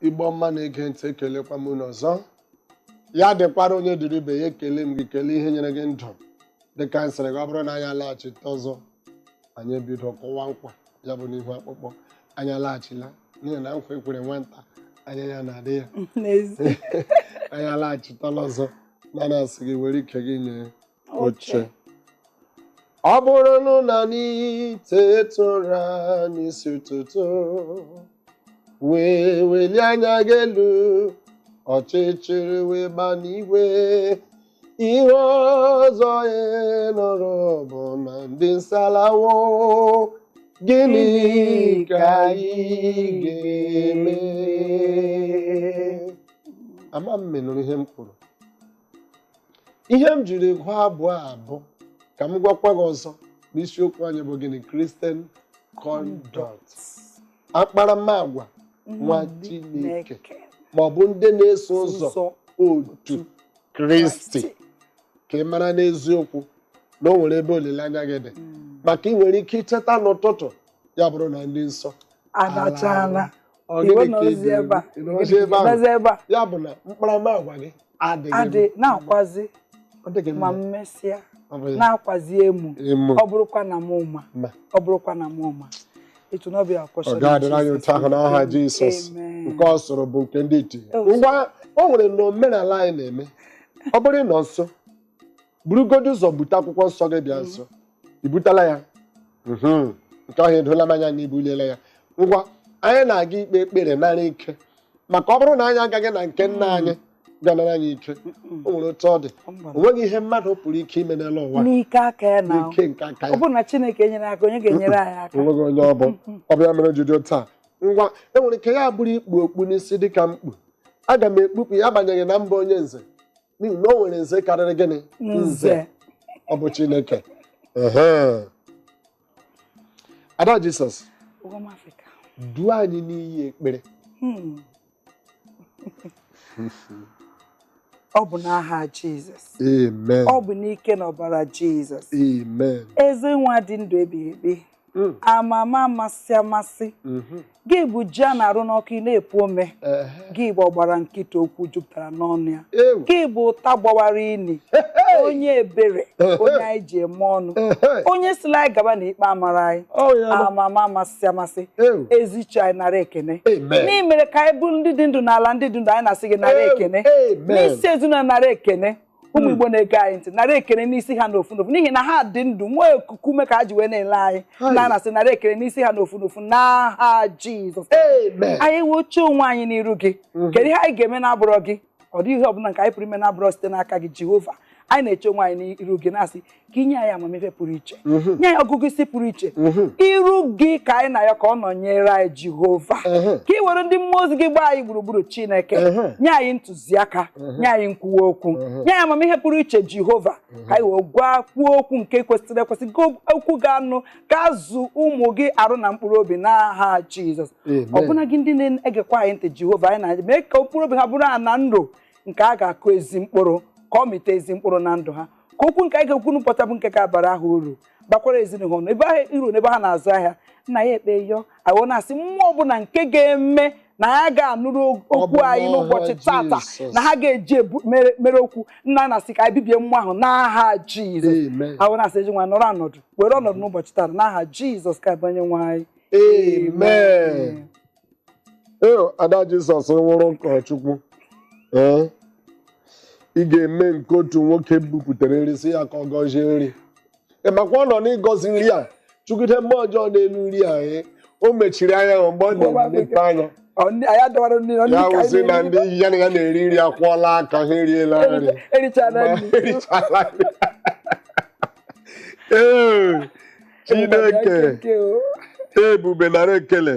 Igbo ọma na-ege ntị ekelekwa m unu ọzọ. Ya dịkwara onye dịrị ibe ya ekele m gị kelee ihe nyere gị ndụ dịka anyị sịrị gị ọ bụrụ na anyị alaghachite ọzọ anyị ebido kụwa nkwa ya bụ n'ihu akpụkpọ anyị alaghachila n'ihi na nkwa ekwere nwata anya ya na-adị ya anyị alaghachitala ọzọ mana asị gị were ike gị nye oche. Ọ bụrụ na n'itete ụra n'isi ụtụtụ wee welie anya gị elu ọchịchịrị wee gba n'igwe ihe ọzọ nọrọ bụ na ndị nsalawo gịnị ka anyị ga-eme. Ama m menụrụ ihe m kwuru. Ihe m jiri gụọ abụọ abụ ka m gwakwa gị ọzọ n'isiokwu anyị bụ gịnị? Christian conduct, akparamagwa nwa Chineke ma ọ bụ ndị na-eso ụzọ otu Kraist. Ka ị mara n'eziokwu na o nwere ebe olileanya gị dị maka ị nwere ike icheta n'ụtụtụ ya bụrụ na ndị nsọ anachala ya bụ na mkparamagwa gị adịghị na-akwazi ma mmesịa na-akwazi emu ọ bụrụkwa na m ụma ọ bụrụkwa na m ụma etu n'ọbịa ọ ga-adịrị anyị ụtọ ahụ n'aha Jisọs. Nke ọ sọrọ bụ nke ndị iti ngwa o nwere na omenala anyị na-eme ọ bụrụ nọ nso burugodo ụzọ bute akwụkwọ nsọ gị bịa nso ibutala ya nke ahụ edola m anya na ibuliela ya. Ngwa anyị na-aga ikpe ekpere nara ike maka ọ bụrụ na anyị agaghị na nke nna anyị ganara anyị ike o nwere otu ọ dị o nweghị ihe mmadụ pụrụ ike ime n'elu ụwa n'ike aka ya na ike nke aka ya. ọ bụrụ na Chineke nyere aka onye ga-enyere anyị aka onweghị onye ọ bụ ọbịa mere judo taa. Ngwa enwere ike ya bụrụ ikpu okpu n'isi dịka mkpu aga m ekpupụ ya abanyeghị na mba onye nze n'ihi na o nwere nze karịrị gịnị nze ọ bụ Chineke. Ada Jisọs duo anyị n'iyi ekpere. Ọ bụ n'aha Jizọs. Amen. Ọ bụ n'ike na ọbara Jizọs. Amen. Eze nwa dị ndụ ebighị ebi amama amasị amasị gị bụ ji a na-arụ n'ọkụ ị na-epu ome gị bụ ọgbara nkịta okwu jupụtara n'ọnụ ya gị bụ ụta gbawara ini onye ebere onye anyị ji eme ọnụ onye sila anyị gaba na ikpe amara anyị amama amasị amasị ezichi anyị nara ekene n'imere ka anyị bụrụ ndị dị ndụ n'ala ndị dị ndụ anyị na-asị gị nara ekene n'isi ezinụlọ nara ekene. Ụmụ Igbo na-ege anyị ntị nara ekene n'isi ha n'ofu n'ofu n'ihi na ha dị ndụ nwee ikuku ume ka ha ji wee na-ele anyị na-asị nara ekene n'isi ha n'ofu n'ofu n'aha Jizọs. Anyị woche onwe anyị n'iru gị kedu ihe anyị ga-eme na-abụrọ gị ọ dịghị ihe ọbụla nke anyị pụrụ ime na-abụrọ site n'aka gị Jehova. Anyị na-eche onwe anyị n'iru gị na-asị ka inye anyị amamife pụrụ iche nye anyị ọgụgụ isi pụrụ iche iru gị ka anyị na-ayọ ka ọ nọnyere anyị Jehova ka ị were ndị mmụọ ozi gị gbaa anyị gburugburu Chineke nye anyị ntụziaka nye anyị nkwuwa okwu nye anyị amamihe pụrụ iche Jehova ka anyị wee gwa kwuo okwu nke kwesịrị ekwesị okwu ga-anụ ga-azụ ụmụ gị arụ na mkpụrụ obi n'aha Jizọs. Ọbụna gị ndị na-egekwa anyị ntị Jehova anyị na mee ka mkpụrụ obi ha bụrụ ana ndụ nke a ga-akụ ezi mkpụrụ ka ọ mịta ezi mkpụrụ na ndụ ha ka okwu nke anyị ga-ekwu n'ụbọchị bụ nke ga-abara ha uru bakwara ezinụlọ ọnụ ebe ahụ iru n'ebe ha na-azụ ahịa nna ya ekpe yọ awụ na-asị mmụọ ọbụla nke ga-eme na ya ga-anụrụ okwu anyị n'ụbọchị tata na ha ga-eji mere okwu nna na-asị ka anyị bibie mmụọ ahụ n'aha Jizọs. Awụ na-asị eji nwa nọrọ ọnọdụ were ọnọdụ n'ụbọchị tata n'aha Jizọs ka abanye nwa anyị. Amen. Ada Jisọs nwụrụ ụkọchukwu ị ga-eme nke otu nwoke bupụtara nri si ya ka ọ gọzie nri makwa ọ nọ n'ịgọzi nri a chụgide mmụọ ọjọọ n'elu nri a o mechiri anya mgbe ọ na-emepe anya ya wụsị na ndị ya na ya na-eri nri akwụọla aka ha eriela nri Chineke ebube nara ekele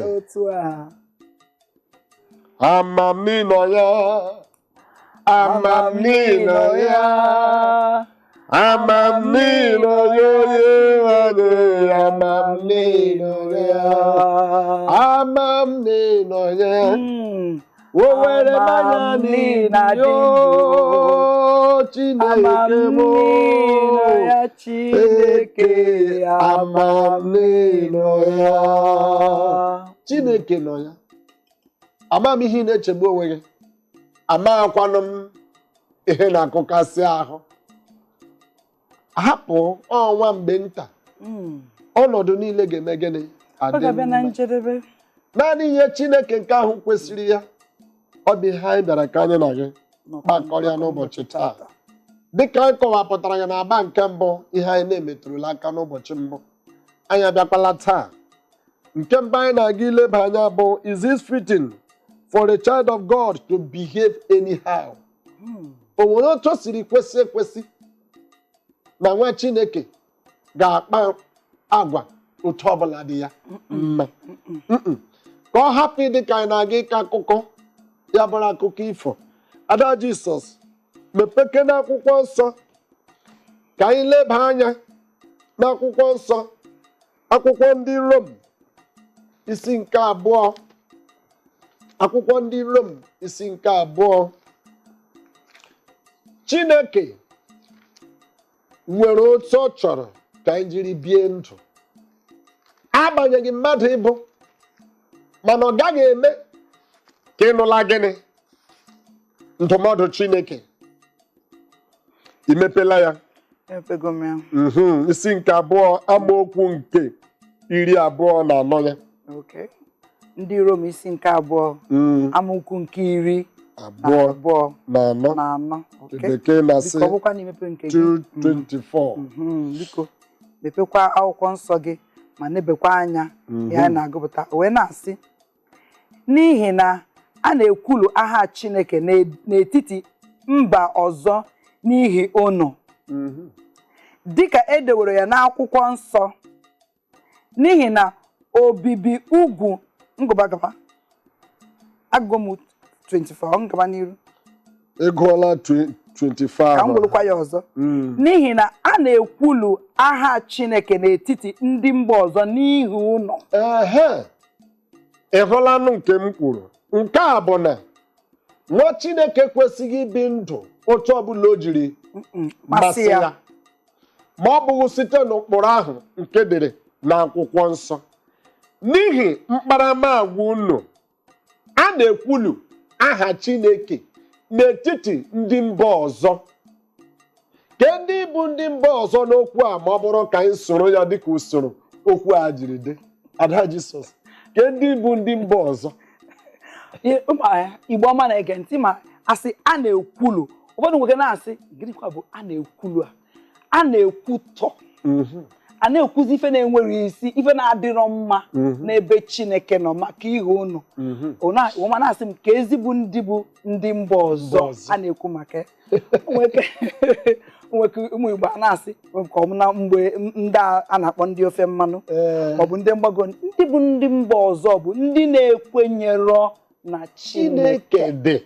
amamnọ ya amamnino ya amamnino ya amamnino ya amamnino ya o were manya n'yo Chineke amamnino ya Chineke nọ ya ama m ihe ị na-echegbu onwe gị, amakwanụ m ihe na-akụkasị ahụ. Hapụ ọnwa mgbe nta, ọnọdụ niile ga-eme gịnị? Adị mma. Naanị ihe Chineke nke ahụ kwesịrị ya, ọ bụ ihe anyị bịara ka anyị na gị kpakọrịa n'ụbọchị taa. Dịka anyị kọwapụtara ya n'agba nke mbụ, ihe anyị na-emetụrụla aka n'ụbọchị mbụ, anyị abịakwala taa. Nke mbụ anyị na-aga ileba anya bụ, is it fitting for a child of God to behave anyhow? O nwere otu o siri kwesị ekwesị na nwa Chineke ga-akpa agwa otu ọbụla dị ya mma, ka ọ hapụ ịdị ka anyị na-aga ịkọ akụkọ ya bụrụ akụkọ ifo. Ada Jisọs mepeke n'akwụkwọ nsọ ka anyị leba anya n'akwụkwọ nsọ, akwụkwọ ndị Rom isi nke abụọ, akwụkwọ ndị Rom isi nke abụọ. Chineke nwere otu ọ chọrọ ka anyị jiri bie ndụ, agbanyeghị mmadụ ịbụ, mana ọ gaghị eme ka ịnụla gịnị? Ndụmọdụ Chineke. Imepela ya? Isi nke abụọ, amaokwu nke 24 ya. Ndị Rom isi nke abụọ, amaokwu nke 24. Bekee na-asị 2:24. Biko mepekwa akwụkwọ nsọ gị ma nebekwa anya ihe a na-agụpụta. O wee na-asị, n'ihi na a na-ekwulu aha Chineke n'etiti mba ọzọ n'ihi unu, dịka e dewere ya n'akwụkwọ nsọ, n'ihi na obibi ugwu ngụbagaba agụm 24 ngaba n'iru. Ịgụọla 25. Ka m gwụrụkwa ya ọzọ. N'ihi na a na-ekwulu aha Chineke n'etiti ndị mba ọzọ n'ihi unu. Ị hụlanụ nke m kwuru? Nke a bụ na nwa Chineke kwesịghị ibi ndụ otu ọbụla o jiri masị ya, ma ọ bụghị site n'ụkpụrụ ahụ nke dere n'akwụkwọ nsọ. N'ihi mkparamagwa unu, a na-ekwulu aha Chineke n'etiti ndị mba ọzọ. Ka ndị bụ ndị mba ọzọ n'okwu a, ma ọ bụrụ ka anyị soro ya dịka usoro okwu a jiri dị. Ada Jisọs, ka ndị bụ ndị mba ọzọ? Igbo ọma na-ege ntị, ma asị a na-ekwulu, ụfọdụ nwoke na-asị gịnịkwa bụ a na-ekwulu? A na-ekwutọ, a na-ekwuzi ife na-enweghị isi, ife na-adịrọ mma n'ebe Chineke nọ maka ihe unu. Ụma na-asị m ka ezigbo ndị bụ ndị mba ọzọ a na-ekwu maka nweke ụmụ Igbo a na-asị ka ọmụna mgbe ndị a na-akpọ ndị ofe mmanụ maọbụ ndị mgbago. Ndị bụ ndị mba ọzọ bụ ndị na-ekwenyerọ na Chineke dị,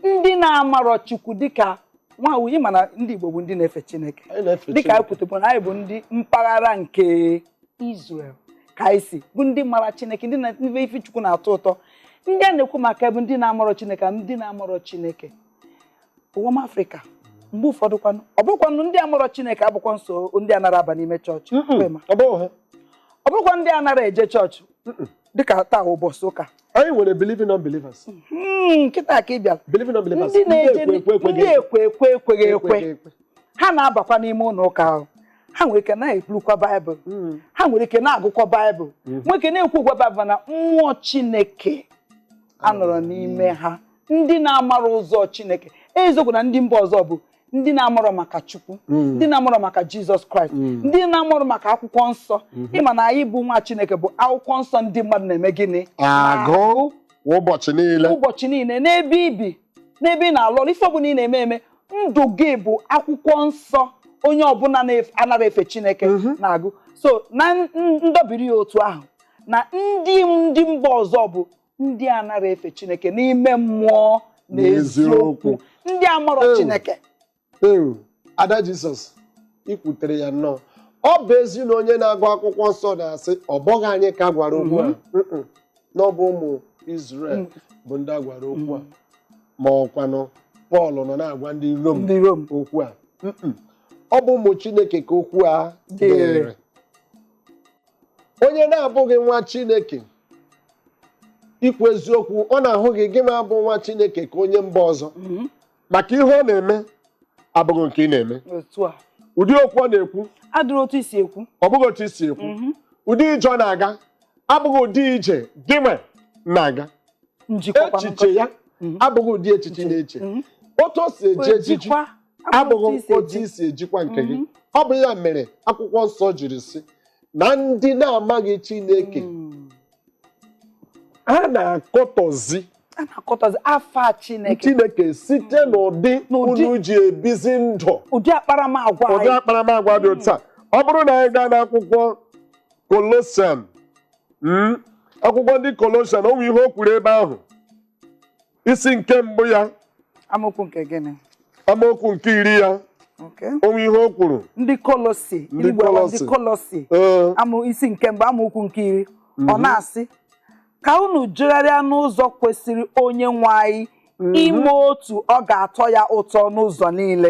ndị na-amarọ Chukwu. Dịka nwaawụ, ịma na ndị Igbo bụ ndị na-efe Chineke, dịka anyị kwutere na anyị bụ ndị mpaghara nke Israel ka anyị si bụ ndị mara Chineke, ndị na-efe ife Chukwu na-atọ ụtọ. Ndị a na-ekwu maka bụ ndị na-amarọ Chineke, ndị na-amarọ Chineke ụwa Afrịka mgbe ụfọdụ kwanụ ọ bụrụkwanụ ndị amarọ Chineke abụkwa nso ndị anara aba n'ime chọọchị, ọ bụrụkwa ndị anara eje chọọchị. Dịka taa ụbọchị ụka anyị nwere believing non-believers. Nkịta ka ị bịara, believing non-believers, ndị ekweghị ekwe, ha na-abakwa n'ime ụlọ ụka ahụ. Ha nwere ike na-ekwurukwa Baịbụl, ha nwere ike na-agụkwa Baịbụl, nwere ike na-ekwukwa Baịbụl na mmụọ Chineke anọrọ n'ime ha. Ndị na-amara ụzọ Chineke, eziokwu na ndị mba ọzọ bụ ndị na-amụrụ maka Chukwu, ndị na-amụrụ maka Jizọs Kraist, ndị na-amụrụ maka akwụkwọ nsọ. Ịma na anyị bụ nwa Chineke bụ akwụkwọ nsọ ndị mmadụ na-eme gịnị? Agụ ụbọchị niile n'ebe ibi, n'ebe ị na-alụ ọrụ, ife ọbụla ị na-eme ndụ gị bụ akwụkwọ nsọ. Onye ọbụla anara efe Chineke na-agụ. So na ndọbiri ya otu ahụ na ndị mba ọzọ bụ ndị anara efe Chineke n'ime mmụọ na eziokwu, ndị amarọ Chineke. Ada Jisọs, ị kwutere ya nnọọ. Ọ bụ ezi na onye na-agụ akwụkwọ nsọ na-asị ọ bụghị anyị ka gwara okwu a, na ọ bụ ụmụ Izrel bụ ndị a gwara okwu a, ma ọkwanụ Pọl nọ na-agwa ndị Rom okwu a. Ọ bụ ụmụ Chineke ka okwu a dịrị. Onye na-abụghị nwa Chineke ikwu eziokwu ọ na-ahụ gị gị ma bụ nwa Chineke ka onye mba ọzọ maka ihe ọ na-eme abụghị nke ị na-eme ụdị okwu ọ na-ekwu adịrị otu isi ekwu ọ bụghị otu isi ekwu ụdị ije ọ na-aga abụghị ụdị ije gị nwe na-aga echiche ya abụghị ụdị echiche na-eche otu o si eje ejiji abụghị otu isi ejikwa nke gị ọ bụ ya mere akwụkwọ nsọ jiri sị na ndị na-amaghị Chineke a na-akọtọzi afa Chineke site n'ụdị unu ji ebizi ndụ ụdị akparamagwa dị otu a ọ bụrụ na anyị gaa n'akwụkwọ Kolosian akwụkwọ ndị Kolosian o nwere ihe o kwuru ebe ahụ isi nke mbụ ya amaokwu nke gịnị amaokwu nke 10 ya o nwere ihe o kwuru ndị Kolosi isi nke mbụ amaokwu nke 10 ọ na-asị ka unu jegharịa n'ụzọ kwesịrị onye nwe anyị ime otu ọ ga-atọ ya ụtọ n'ụzọ niile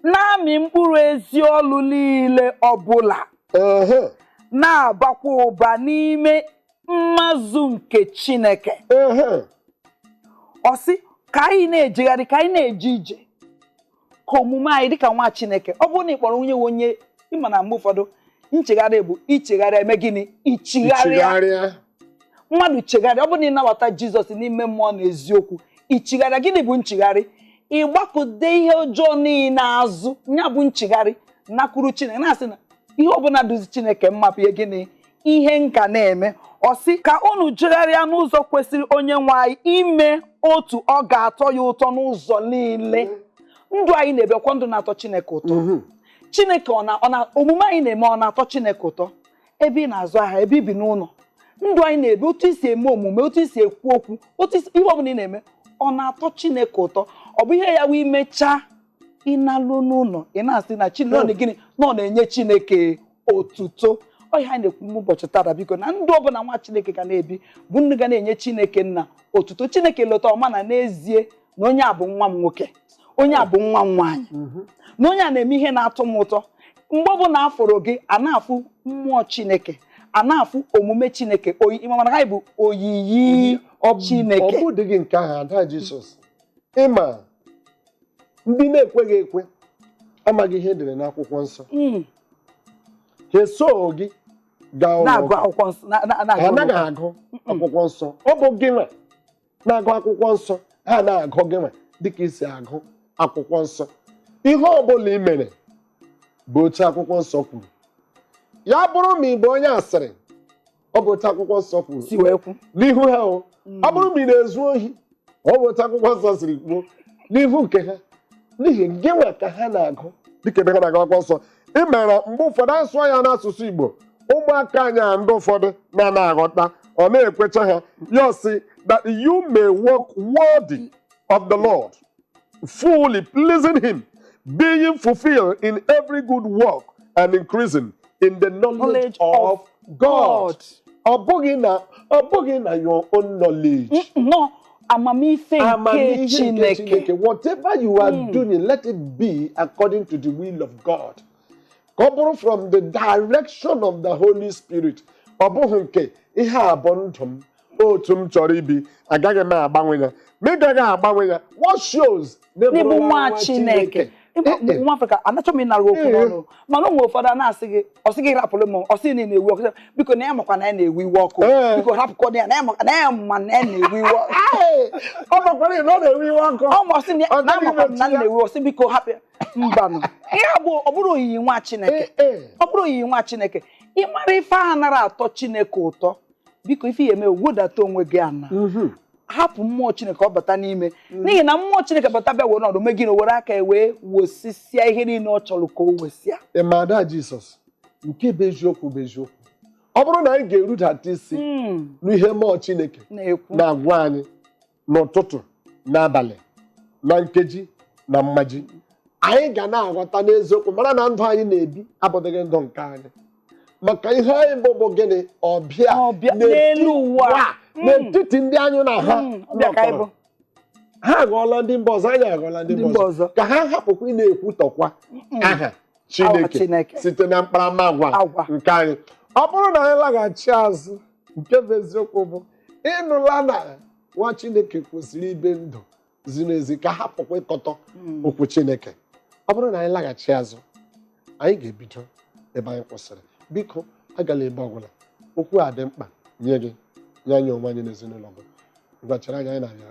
na-amị mkpụrụ ezi olu niile ọbụla na-abakwa ụba n'ime mmazụ nke Chineke ọ sị ka anyị na-ejegharị ka anyị na-eje ije ka omume anyị dịka nwa Chineke ọ bụrụ na ị kpọrọ onye ịma na mgbe ụfọdụ nchegharị bụ ichegharị eme gịnị ichigharịa mmadụ chegharị ọ bụrụ na ị nabata Jizọs n'ime mmụọ na eziokwu ichigharịa gịnị bụ nchigharị ịgbakụde ihe ọjọọ niile azụ ya bụ nchigharị nakwuru Chineke na-asị na ihe ọbụla duzi Chineke mmapụ ihe gịnị ihe nka na-eme ọ sị ka unu jegharịa n'ụzọ kwesịrị onye nwe anyị ime otu ọ ga-atọ ya ụtọ n'ụzọ niile ndụ anyị na-ebekwa ndụ na-atọ Chineke ụtọ Chineke omume anyị na-eme ọ na-atọ Chineke ụtọ ebe ị na-azụ ahịa ebe ị bi n'ụlọ ndụ anyị na-ebe otu isi eme omume otu isi ekwu okwu ihe ọbụla ị na-eme ọ na-atọ Chineke ụtọ ọ bụ ihe ya wee imechaa ịnalụ n'ụlọ ị na-asị na Chineke gịnị na ọ na-enye Chineke otuto ọ ihe anyị na-ekwu ụbọchị taa biko na ndụ ọbụla nwa Chineke ga na-ebi bụ ndị ga na-enye Chineke nna otuto Chineke lọta ọma na n'ezie na onye a bụ nwa m nwoke onye a bụ nwa m nwaanyị na onye a na-eme ihe na-atọ m ụtọ mgbe ọbụla afọrọ gị a na-afụ mmụọ Chineke a na-afụ omume Chineke mana ha bụ oyiyi Chineke ọ bụ dịghị nke ahụ ada Jizọs ịma ndị na-ekweghị ekwe amaghị ihe edere n'akwụkwọ nsọ ha eso gị gaa na-agụ akwụkwọ nsọ anaghị agụ akwụkwọ nsọ ọ bụ gị nwa na-agụ akwụkwọ nsọ ha na-agụ gị nwa dịka isi agụ akwụkwọ nsọ ihe ọbụla ị mere bụ otu akwụkwọ nsọ kwuru ya bụrụ ma ị bụ onye asịrị ọ bụ otu akwụkwọ nsọ kwuru n'ihu ha ọ bụrụ ma ị na-ezu ohi ọ bụ otu akwụkwọ nsọ siri kwuo n'ihu nke ha n'ihi gị nwa ka ha na-agụ dịka ebe ha na-agụ akwụkwọ nsọ ị mere mgbe ụfọdụ asụọ ya n'asụsụ Igbo ụmụaka anyị ndị ụfọdụ na-aghọta ọ na-ekwecha ha ya sị that you may walk worthy of the Lord fully pleasing him being fulfilled in every good work and increasing in the knowledge of God. Ọ bụghị na your own knowledge. No, amamife nke Chineke. Whatever you are doing, let it be according to the will of God. Come from the direction of the Holy Spirit. Ọ bụghị nke ihe abụ ndụ m otu m chọrọ ibi agaghị m agbanwe ya. Ma ị gaghị agbanwe ya. What shows n'ịbụ nwa Chineke. Nwa Afrịka anaghị m ịnara okwu n'ọnụ mana ụmụ ụfọdụ a na-asị gị ọsị gị rapụrụ m ọsị na na-ewu ọkụ biko na ya makwa na ya na-ewu iwe ọkụ biko hapụkọ ya na ya makwa na ya ma na ya na-ewu iwe ọkụ ọ makwara na ọ na-ewu iwe ọkụ ọ ma ọsị na ya makwa na ya na-ewu ọsị biko hapụ mbanụ ihe bụ ọ bụrụ oyiyi nwa Chineke ọ bụrụ oyiyi nwa Chineke ịmara ife a nara atọ Chineke ụtọ biko ife ya eme wedata onwe gị ana hapụ mmụọ Chineke ọ bata n'ime n'ihi na mmụọ Chineke bata bịa were ọdụ megị na were aka wee wosisia ihe niile ọ chọrọ ka o wesịa ịmada Jizọs nke bụ eziokwu bụ eziokwu ọ bụrụ na anyị ga-erudata isi n'ihe mmụọ Chineke na-agwa anyị n'ụtụtụ n'abalị na nkeji na mmaji anyị ga na-aghọta n'eziokwu mara na ndụ anyị na-ebi abụdịghị ndụ nke anyị maka ihe anyị bụ gịnị ọbịa n'elu ụwa n'etiti ndị anyị na ha ha aghọọla ndị mba ọzọ anyị aghọọla ndị mba ọzọ ka ha hapụkwa ị na-ekwutọkwa aha Chineke site na mkparamagwa nke anyị ọ bụrụ na anyị laghachi azụ nke bụ eziokwu bụ ịnụla na nwa Chineke kwesịrị ibe ndụ ziri ezi ka hapụkwa ịkọtọ okwu Chineke. Ọ bụrụ na anyị laghachi azụ, anyị ga-ebido ebe anyị kwụsịrị. Biko agala ebe ọbụla. Okwu a dị mkpa nye gị, nye anyị onwe anyị n'ezinụlọ gị. Ngwachara anyị na ya.